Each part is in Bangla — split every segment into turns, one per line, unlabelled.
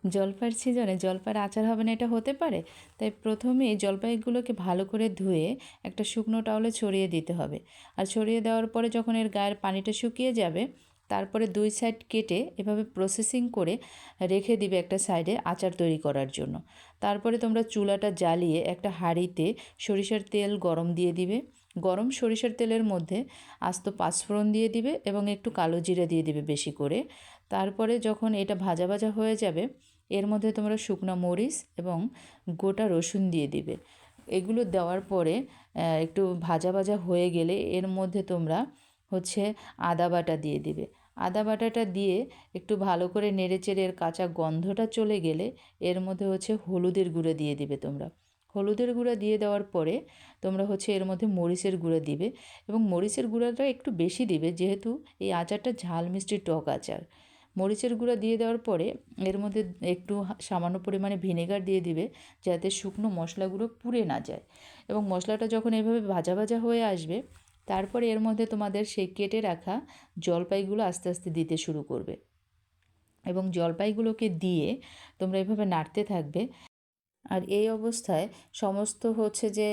জলপাইয়ের সিজনে জলপাইয়ের আচার হবে না এটা হতে পারে? তাই প্রথমে এই জলপাইগুলোকে ভালো করে ধুয়ে একটা শুকনো টাওয়ালে ছড়িয়ে দিতে হবে। আর ছড়িয়ে দেওয়ার পরে যখন এর গায়ের পানিটা শুকিয়ে যাবে, তারপরে 2 সাইড কেটে এভাবে প্রসেসিং করে রেখে দিবে একটা সাইডে আচার তৈরি করার জন্য। তারপরে তোমরা চুলাটা জ্বালিয়ে একটা হাঁড়িতে সরিষার তেল গরম দিয়ে দিবে। গরম সরিষার তেলের মধ্যে আস্ত পাঁচফোড়ন দিয়ে দিবে এবং একটু কালো জিরা দিয়ে দিবে বেশি করে। তারপরে যখন এটা ভাজা ভাজা হয়ে যাবে, এর মধ্যে তোমরা শুকনো মরিচ এবং গোটা রসুন দিয়ে দিবে। এগুলো দেওয়ার পরে একটু ভাজা ভাজা হয়ে গেলে এর মধ্যে তোমরা হচ্ছে আদা বাটা দিয়ে দিবে। আদা বাটাটা দিয়ে একটু ভালো করে নেড়েচেড়ে এর কাঁচা গন্ধটা চলে গেলে এর মধ্যে হচ্ছে হলুদের গুঁড়ো দিয়ে দিবে তোমরা। হলুদের গুঁড়া দিয়ে দেওয়ার পরে তোমরা হচ্ছে এর মধ্যে মরিচের গুঁড়ো দিবে এবং মরিচের গুঁড়োটা একটু বেশি দিবে, যেহেতু এই আচারটা ঝাল মিষ্টি টক আচার। মরিচের গুঁড়া দিয়ে দেওয়ার পরে এর মধ্যে একটু সামান্য পরিমাণে ভিনেগার দিয়ে দিবে, যাতে শুকনো মশলাগুলো পুড়ে না যায়। এবং মশলাটা যখন এভাবে ভাজা ভাজা হয়ে আসবে, তারপরে এর মধ্যে তোমাদের সেই কেটে রাখা জলপাইগুলো আস্তে আস্তে দিতে শুরু করবে এবং জলপাইগুলোকে দিয়ে তোমরা এভাবে নাড়তে থাকবে। আর এই অবস্থায় সমস্ত হচ্ছে যে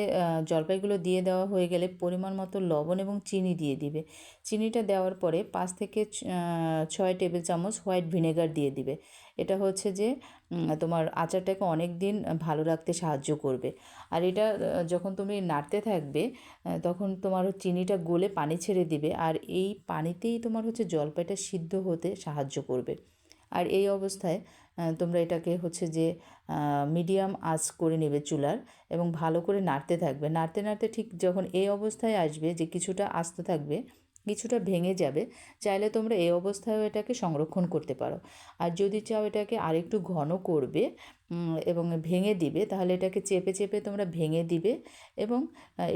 জলপাইগুলো দিয়ে দেওয়া হয়ে গেলে পরিমাণ মতো লবণ এবং চিনি দিয়ে দিবে। চিনিটা দেওয়ার পরে 5 থেকে 6 টেবিল চামচ হোয়াইট ভিনেগার দিয়ে দিবে। এটা হচ্ছে যে তোমার আচারটাকে অনেক দিন ভালো রাখতে সাহায্য করবে। আর এটা যখন তুমি নাড়তে থাকবে তখন তোমার চিনিটা গলে পানি ছেড়ে দিবে, আর এই পানিতেই তোমার হচ্ছে জলপাইটা সিদ্ধ হতে সাহায্য করবে। আর এই অবস্থায় তোমরা এটাকে হচ্ছে যে মিডিয়াম আঁচ করে নেবে চুলার এবং ভালো করে নাড়তে থাকবে। নাড়তে নাড়তে ঠিক যখন এই অবস্থায় আসবে যে কিছুটা আস্ত থাকবে, কিছুটা ভেঙে যাবে, চাইলে তোমরা এই অবস্থায়ও এটাকে সংরক্ষণ করতে পারো। আর যদি চাও এটাকে আরেকটু ঘন করবে এবং ভেঙে দিবে, তাহলে এটাকে চেপে চেপে তোমরা ভেঙে দিবে এবং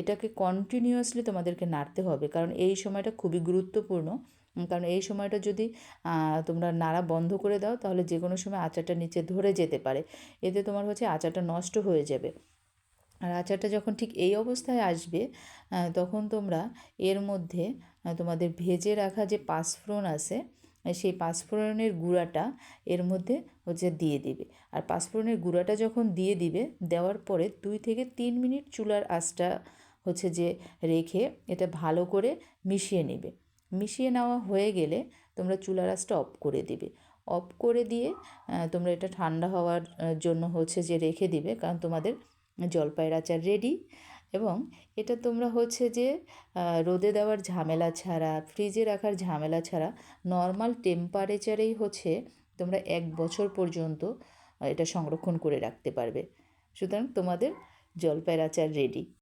এটাকে কন্টিনিউয়াসলি তোমাদেরকে নাড়তে হবে, কারণ এই সময়টা খুবই গুরুত্বপূর্ণ। কারণ এই সময়টা যদি তোমরা নাড়া বন্ধ করে দাও, তাহলে যে কোনো সময় আচারটা নিচে ধরে যেতে পারে। এতে তোমার হচ্ছে আচারটা নষ্ট হয়ে যাবে। আর আচারটা যখন ঠিক এই অবস্থায় আসবে, তখন তোমরা এর মধ্যে তোমাদের ভেজে রাখা যে পাঁচফোড়ন আছে, সেই পাঁচফোড়নের গুঁড়াটা এর মধ্যে হচ্ছে দিয়ে দিবে। আর পাঁচফোড়নের গুঁড়াটা যখন দিয়ে দিবে, দেওয়ার পরে 2 থেকে 3 মিনিট চুলার আঁচটা হচ্ছে যে রেখে এটা ভালো করে মিশিয়ে নেবে। মিশিয়ে নেওয়া হয়ে গেলে তোমরা চুলার আঁচটা অফ করে দিবে। অফ করে দিয়ে তোমরা এটা ঠান্ডা হওয়ার জন্য হচ্ছে যে রেখে দিবে, কারণ তোমাদের জলপাইয়ের আচার রেডি। এবং এটা তোমরা হচ্ছে যে রোদে দেওয়ার ঝামেলা ছাড়া, ফ্রিজে রাখার ঝামেলা ছাড়া নর্মাল টেম্পারেচারেই হচ্ছে তোমরা 1 বছর পর্যন্ত এটা সংরক্ষণ করে রাখতে পারবে। সুতরাং তোমাদের জলপাইয়ের আচার রেডি।